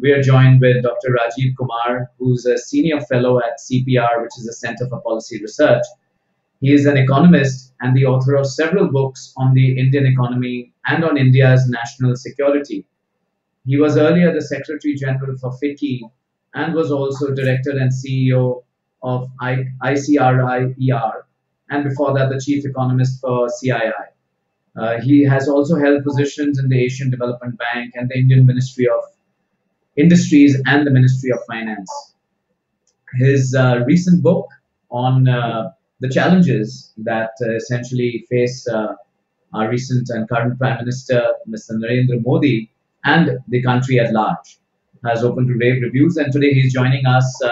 We are joined with Dr. Rajiv Kumar, who's a senior fellow at CPR, which is the Center for Policy Research. He is an economist and the author of several books on the Indian economy and on India's national security. He was earlier the Secretary General for FICCI and was also Director and CEO of ICRIER, and before that, the Chief Economist for CII. He has also held positions in the Asian Development Bank and the Indian Ministry of Industries and the Ministry of Finance. His recent book on the challenges that essentially face our recent and current Prime Minister, Mr. Narendra Modi, and the country at large, has opened to rave reviews. And today he's joining us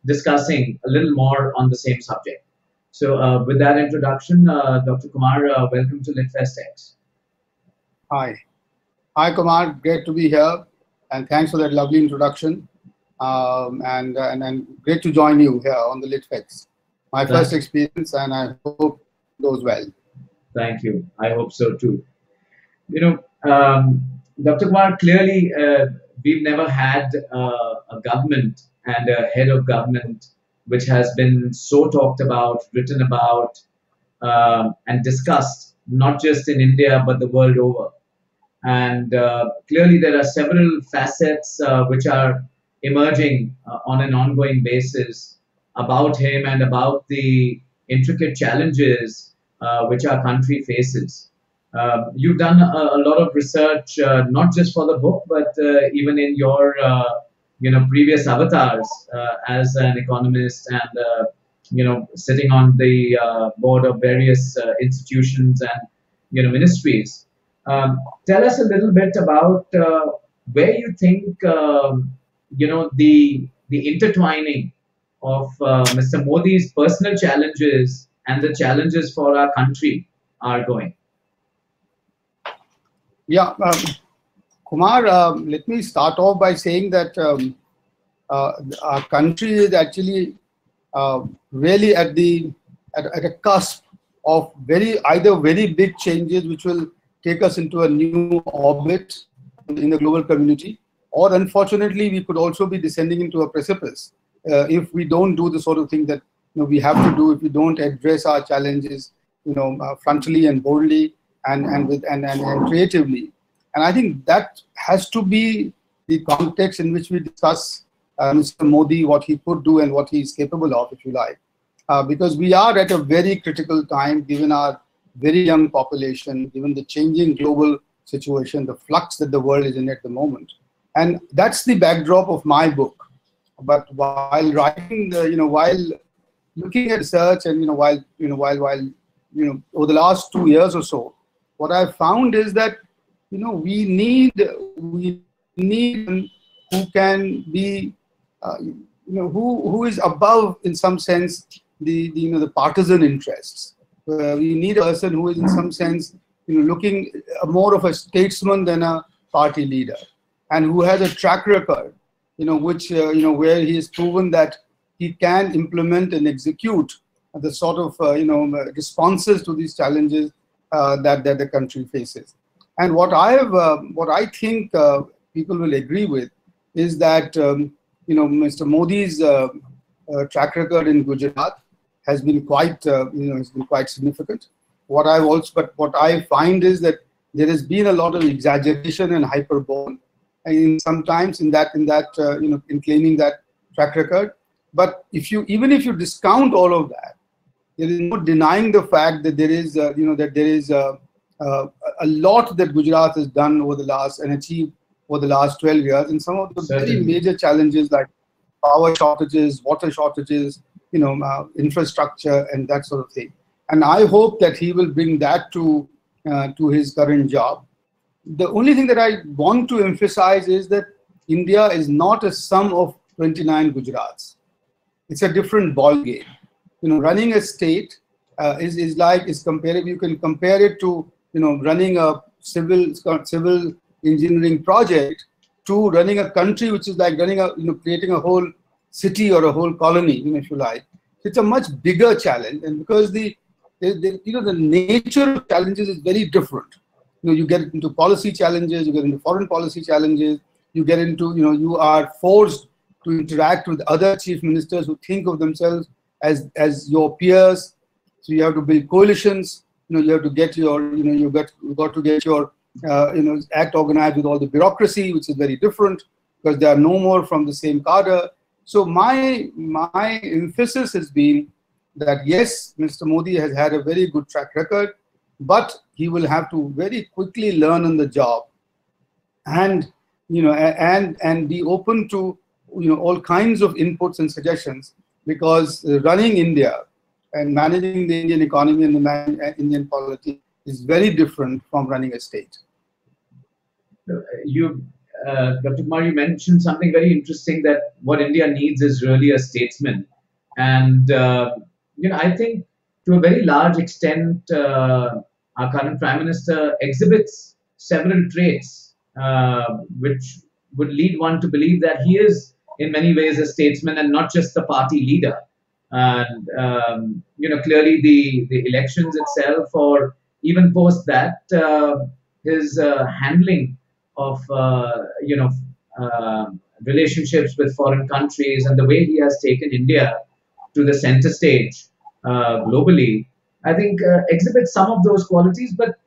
discussing a little more on the same subject. So with that introduction, Dr. Kumar, welcome to LitFestx. Hi. Hi, Kumar. Great to be here. And thanks for that lovely introduction. And great to join you here on the LitFestx. My first experience, and I hope it goes well. Thank you. I hope so too. You know, Dr. Kumar, clearly we've never had a government and a head of government which has been so talked about, written about, and discussed, not just in India, but the world over. And clearly there are several facets which are emerging on an ongoing basis about him and about the intricate challenges which our country faces. You've done a lot of research, not just for the book, but even in your previous avatars as an economist and sitting on the board of various institutions and ministries. Tell us a little bit about where you think the intertwining of Mr. Modi's personal challenges and the challenges for our country are going. Yeah, Kumar, let me start off by saying that our country is actually really at a cusp of either very big changes which will take us into a new orbit in the global community, or unfortunately we could also be descending into a precipice if we don't do the sort of thing that we have to do, if we don't address our challenges frontally and boldly and creatively. And I think that has to be the context in which we discuss Mr. Modi, what he could do and what he is capable of, if you like. Because we are at a very critical time, given our very young population, given the changing global situation, the flux that the world is in at the moment. And that's the backdrop of my book. But while writing, while looking at research and while over the last 2 years or so, what I've found is that we need who can be who is above, in some sense, the partisan interests. We need a person who is, in some sense, looking more of a statesman than a party leader, and who has a track record, which where he has proven that he can implement and execute the sort of responses to these challenges that the country faces. And what I think people will agree with is that Mr. Modi's track record in Gujarat has been quite significant. What I find is that there has been a lot of exaggeration and hyperbole, and sometimes in claiming that track record. But even if you discount all of that, there is no denying the fact that there is a lot that Gujarat has done over the last and achieved over the last 12 years, and some of the very major challenges like power shortages, water shortages, infrastructure, and that sort of thing. And I hope that he will bring that to his current job. The only thing that I want to emphasize is that India is not a sum of 29 Gujarats. It's a different ball game. Running a state is comparable. You can compare it to running a civil engineering project to running a country, which is like creating a whole city or a whole colony, if you like. It's a much bigger challenge, and because the nature of challenges is very different. You get into policy challenges, you get into foreign policy challenges, you get into, you are forced to interact with other chief ministers who think of themselves as your peers. So you have to build coalitions. You have to get your, you got to get your, act organized with all the bureaucracy, which is very different because they are no more from the same cadre. So my emphasis has been that yes, Mr. Modi has had a very good track record, but he will have to very quickly learn on the job, and and be open to all kinds of inputs and suggestions, because running India and managing the Indian economy and the Indian polity is very different from running a state. Dr. Kumar, you mentioned something very interesting, that what India needs is really a statesman. And, I think to a very large extent, our current Prime Minister exhibits several traits which would lead one to believe that he is in many ways a statesman and not just the party leader. And, clearly the elections itself, or even post that, his handling of relationships with foreign countries and the way he has taken India to the center stage globally, I think exhibits some of those qualities. But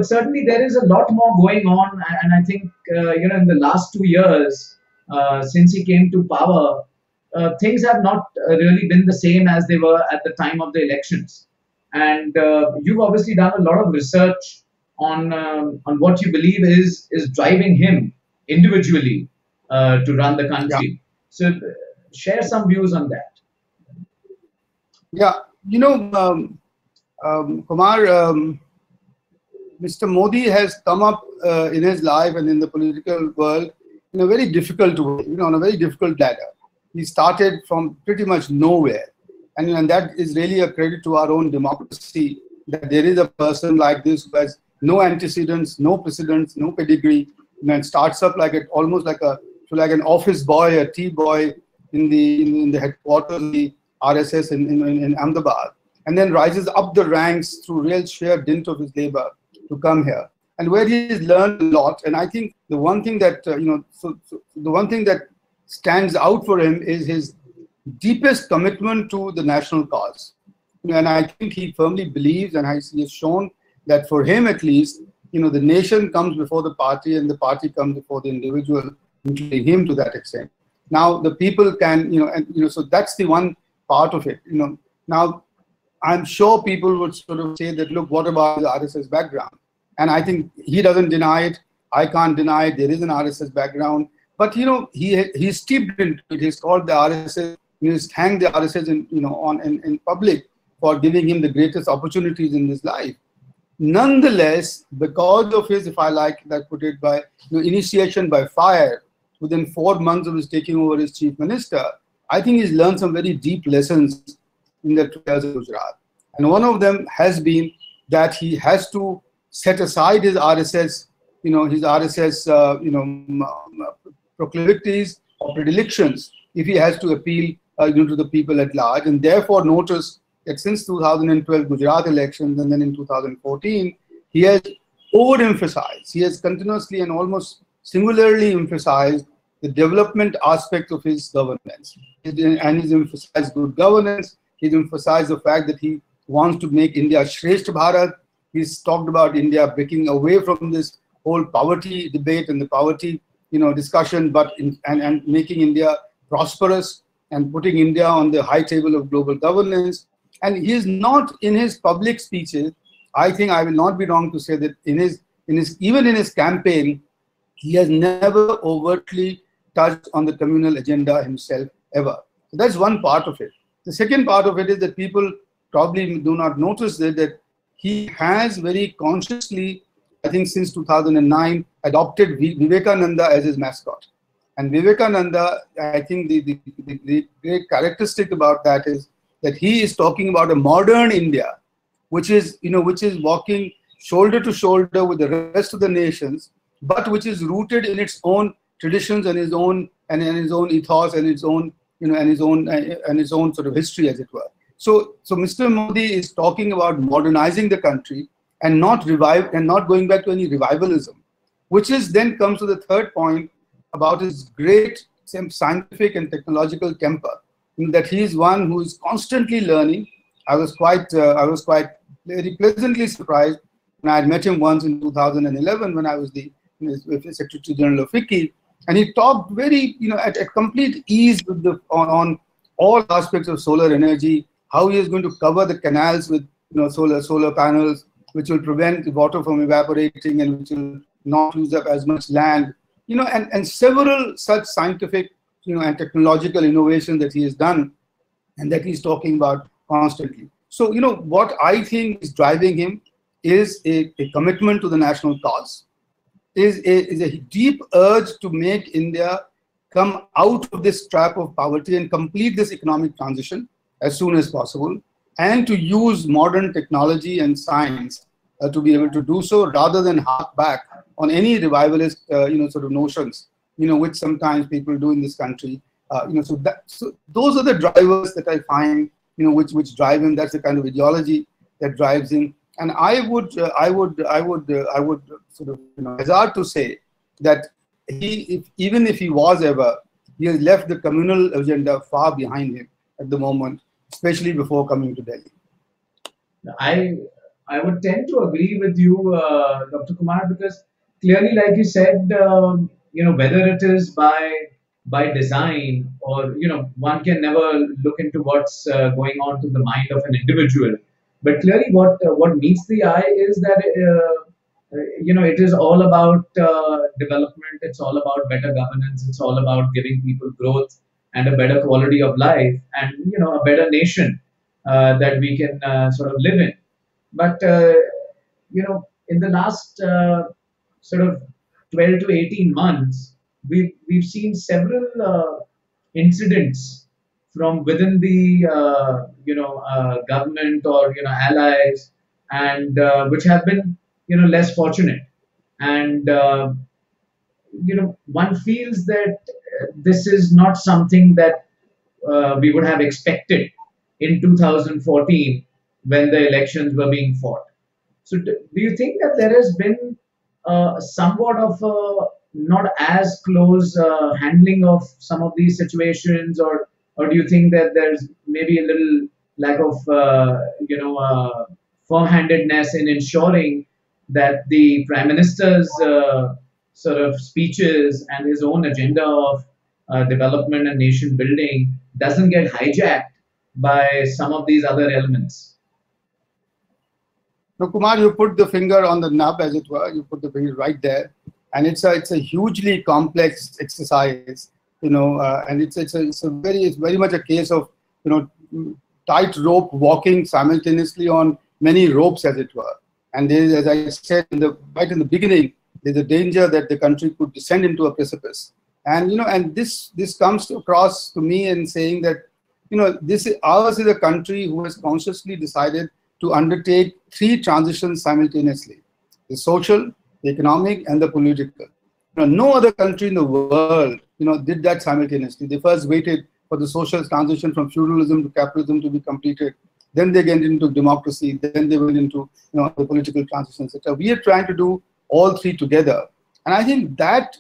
certainly there is a lot more going on, and I think in the last 2 years since he came to power, things have not really been the same as they were at the time of the elections. And you've obviously done a lot of research on what you believe is driving him individually to run the country. Yeah. So share some views on that. Yeah, Kumar, Mr. Modi has come up in his life and in the political world in a very difficult way, on a very difficult ladder. He started from pretty much nowhere. And that is really a credit to our own democracy, that there is a person like this who has no antecedents, no precedents, no pedigree, and starts up almost like an office boy, a tea boy in the headquarters of the RSS in Ahmedabad, and then rises up the ranks through real sheer dint of his labor to come here, and where he has learned a lot. And I think the one thing that the one thing that stands out for him is his deepest commitment to the national cause. And I think he firmly believes, and he has shown that for him at least, the nation comes before the party and the party comes before the individual, including him to that extent. Now the people can, so that's the one part of it. Now I'm sure people would sort of say that, look, what about the RSS background? And I think he doesn't deny it. I can't deny it. There is an RSS background, but he's steeped into it. He's called the RSS. He's thanked the RSS in public for giving him the greatest opportunities in his life. Nonetheless, because of his, if I like that put it, by initiation by fire within 4 months of his taking over as chief minister, I think he's learned some very deep lessons in the 2 years of Gujarat. And one of them has been that he has to set aside his RSS, proclivities or predilections if he has to appeal to the people at large. And therefore notice that since 2012 Gujarat elections and then in 2014, he has overemphasized, he has continuously and almost singularly emphasized the development aspect of his governance. And he's emphasized good governance. He's emphasized the fact that he wants to make India Shresth Bharat. He's talked about India breaking away from this whole poverty debate and the poverty discussion, and making India prosperous and putting India on the high table of global governance. And he is not, in his public speeches, I think I will not be wrong to say that even in his campaign, he has never overtly touched on the communal agenda himself ever. So that's one part of it. The second part of it is that people probably do not notice that he has very consciously, I think since 2009, adopted Vivekananda as his mascot. And Vivekananda, I think the great characteristic about that is that he is talking about a modern India, which is walking shoulder to shoulder with the rest of the nations, but which is rooted in its own traditions and his own ethos and its own sort of history, as it were. So Mr. Modi is talking about modernizing the country and not going back to any revivalism, which is then comes to the third point about his great scientific and technological temper, that he is one who is constantly learning. I was quite very pleasantly surprised when I had met him once in 2011 when I was the Secretary General of FICCI, and he talked very, at complete ease with on all aspects of solar energy, how he is going to cover the canals with solar panels, which will prevent the water from evaporating and which will not use up as much land, and several such scientific, and technological innovations that he has done and that he's talking about constantly. So, what I think is driving him is a commitment to the national cause, is a deep urge to make India come out of this trap of poverty and complete this economic transition as soon as possible, and to use modern technology and science to be able to do so, rather than hark back on any revivalist, sort of notions, which sometimes people do in this country. So those are the drivers that I find, which drive him. That's the kind of ideology that drives him. And I would sort of, hazard to say that even if he was ever, he has left the communal agenda far behind him at the moment, especially before coming to Delhi. I would tend to agree with you, Dr. Kumar, because clearly, like you said, whether it is by design or, one can never look into what's going on to the mind of an individual. But clearly, what meets the eye is that it is all about development. It's all about better governance. It's all about giving people growth and a better quality of life, and a better nation that we can sort of live in. But in the last sort of 12 to 18 months, we've seen several incidents from within the government or allies, and which have been less fortunate, and one feels that this is not something that we would have expected in 2014 when the elections were being fought. So do you think that there has been somewhat of a not as close handling of some of these situations, or do you think that there's maybe a little lack of firm-handedness in ensuring that the Prime Minister's sort of speeches and his own agenda of development and nation building doesn't get hijacked by some of these other elements? So, Kumar, you put the finger on the nub, as it were. You put the finger right there, and it's a hugely complex exercise, and it's very much a case of tightrope walking simultaneously on many ropes, as it were. And there is, as I said right in the beginning, there's a danger that the country could descend into a precipice. And and this comes across to me in saying that ours is a country who has consciously decided to undertake three transitions simultaneously: the social, the economic, and the political. No other country in the world, did that simultaneously. They first waited for the social transition from feudalism to capitalism to be completed. Then they get into democracy. Then they went into the political transition, etc. We are trying to do all three together, and I think that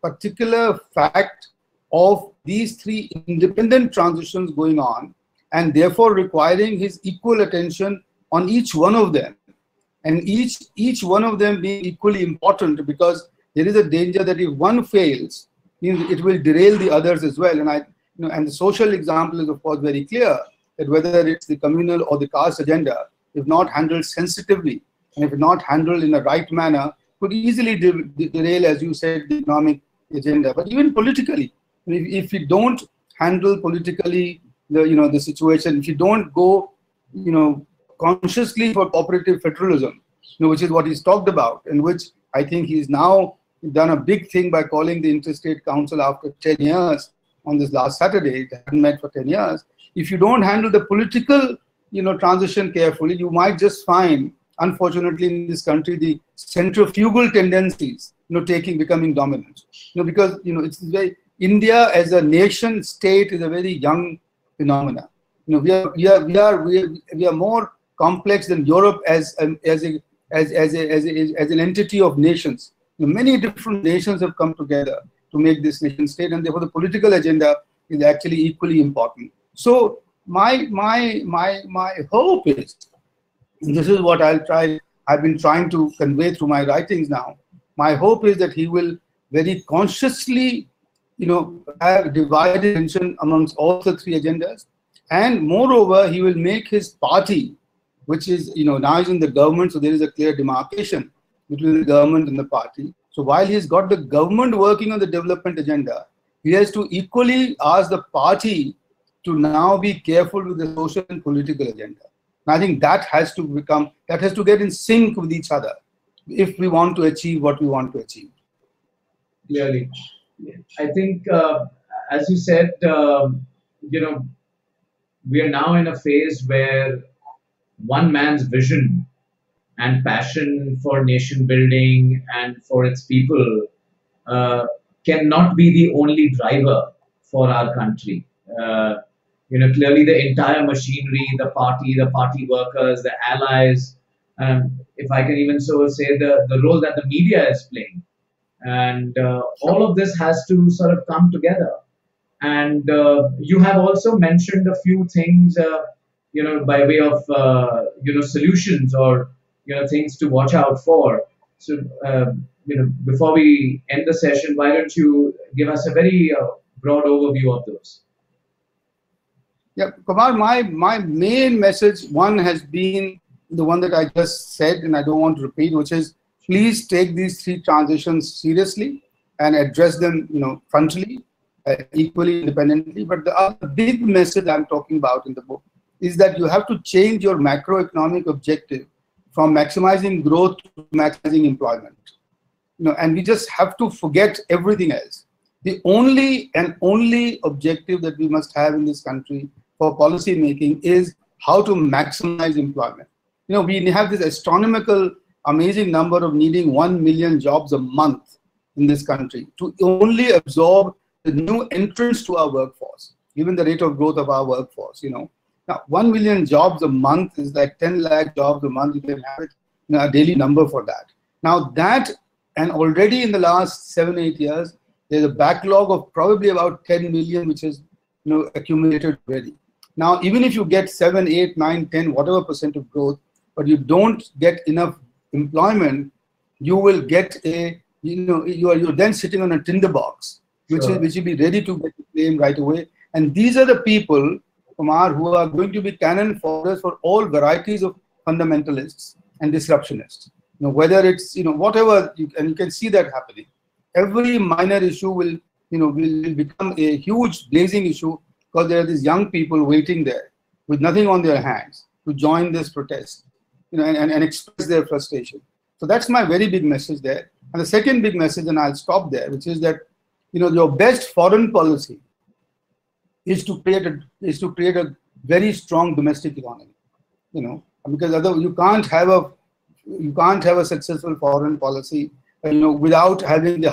particular fact of these three independent transitions going on, and therefore requiring his equal attention on each one of them, and each one of them being equally important, because there is a danger that if one fails, it will derail the others as well. And and the social example is of course very clear, that whether it's the communal or the caste agenda, if not handled sensitively and if not handled in the right manner, could easily derail, as you said, the economic agenda. But even politically, if you don't handle politically the situation, if you don't go consciously for cooperative federalism, which is what he's talked about, and which I think he's now done a big thing by calling the Interstate Council after 10 years on this last Saturday. It hadn't met for 10 years. If you don't handle the political transition carefully, you might just find, unfortunately, in this country, the centrifugal tendencies becoming dominant. Because it's very, India as a nation state is a very young phenomena. We are more complex than Europe as an entity of nations. Many different nations have come together to make this nation state, and therefore the political agenda is actually equally important. So my hope is, and this is what I've been trying to convey through my writings now. My hope is that he will very consciously, have divided attention amongst all the three agendas, and moreover, he will make his party, which is, now he's in the government, so there is a clear demarcation between the government and the party. So while he's got the government working on the development agenda, he has to equally ask the party to now be careful with the social and political agenda. And I think that has to get in sync with each other if we want to achieve what we want to achieve. Clearly. I think, as you said, we are now in a phase where one man's vision and passion for nation building and for its people cannot be the only driver for our country. Clearly the entire machinery, the party workers, the allies, if I can even so say the role that the media is playing. And all of this has to sort of come together. And you have also mentioned a few things, by way of, solutions or, things to watch out for. So, before we end the session, why don't you give us a very broad overview of those? Yeah, Kumar, my main message, one has been the one that I just said, and I don't want to repeat, which is please take these three transitions seriously and address them, frontally, equally, independently. But the other big message I'm talking about in the book is that you have to change your macroeconomic objective from maximizing growth to maximizing employment. And we just have to forget everything else. The only objective that we must have in this country for policy making is how to maximize employment. We have this astronomical, amazing number of needing 1 million jobs a month in this country to only absorb the new entrants to our workforce, given the rate of growth of our workforce. Now 1 million jobs a month is like 10 lakh jobs a month. You can have it, a daily number for that. Now that, and already in the last 7-8 years, there's a backlog of probably about 10 million, which is accumulated already. Now, even if you get 7, 8, 9, 10, whatever percent of growth, but you don't get enough employment, you will get you're then sitting on a tinderbox, which will be ready to get the claim right away. And these are the people, Kumar, who are going to be cannon fodder for all varieties of fundamentalists and disruptionists. Whether it's whatever, and you can see that happening. Every minor issue will become a huge blazing issue because there are these young people waiting there with nothing on their hands to join this protest, and express their frustration. So that's my very big message there. And the second big message, and I'll stop there, which is that your best foreign policy is to create a very strong domestic economy. Because otherwise you can't have a successful foreign policy, without having the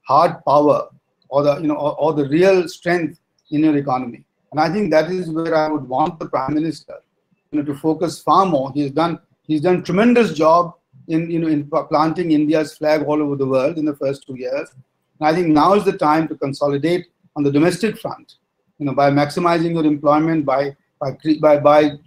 hard power or the real strength in your economy. And I think that is where I would want the Prime Minister, to focus far more. He's done tremendous job in planting India's flag all over the world in the first 2 years. And I think now is the time to consolidate on the domestic front, by maximizing your employment, by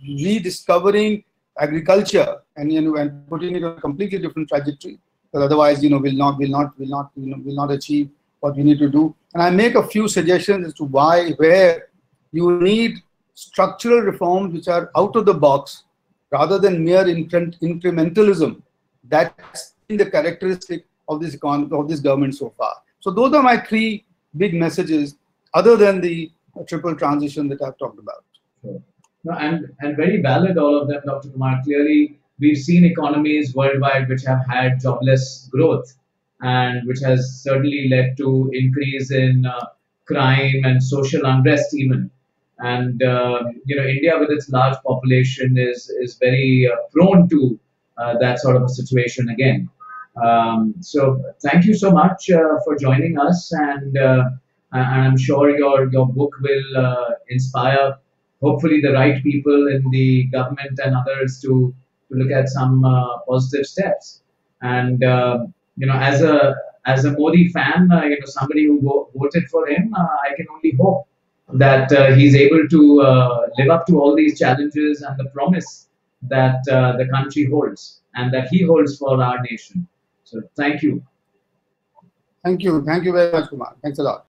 rediscovering agriculture and putting it on a completely different trajectory. Because otherwise, we'll not achieve what we need to do. And I make a few suggestions as to where you need structural reforms which are out of the box rather than mere incrementalism. That's been the characteristic of this government so far. So those are my three big messages, other than the triple transition that I've talked about. Sure. No, and very valid, all of them, Dr. Kumar. Clearly, we've seen economies worldwide which have had jobless growth, and which has certainly led to increase in crime and social unrest even. And India, with its large population, is very prone to that sort of a situation again. So thank you so much for joining us, and I'm sure your book will inspire, hopefully, the right people in the government and others to look at some positive steps. And as a Modi fan, somebody who voted for him, I can only hope that he's able to live up to all these challenges and the promise that the country holds and that he holds for our nation. So thank you. Thank you. Thank you very much, Kumar. Thanks a lot.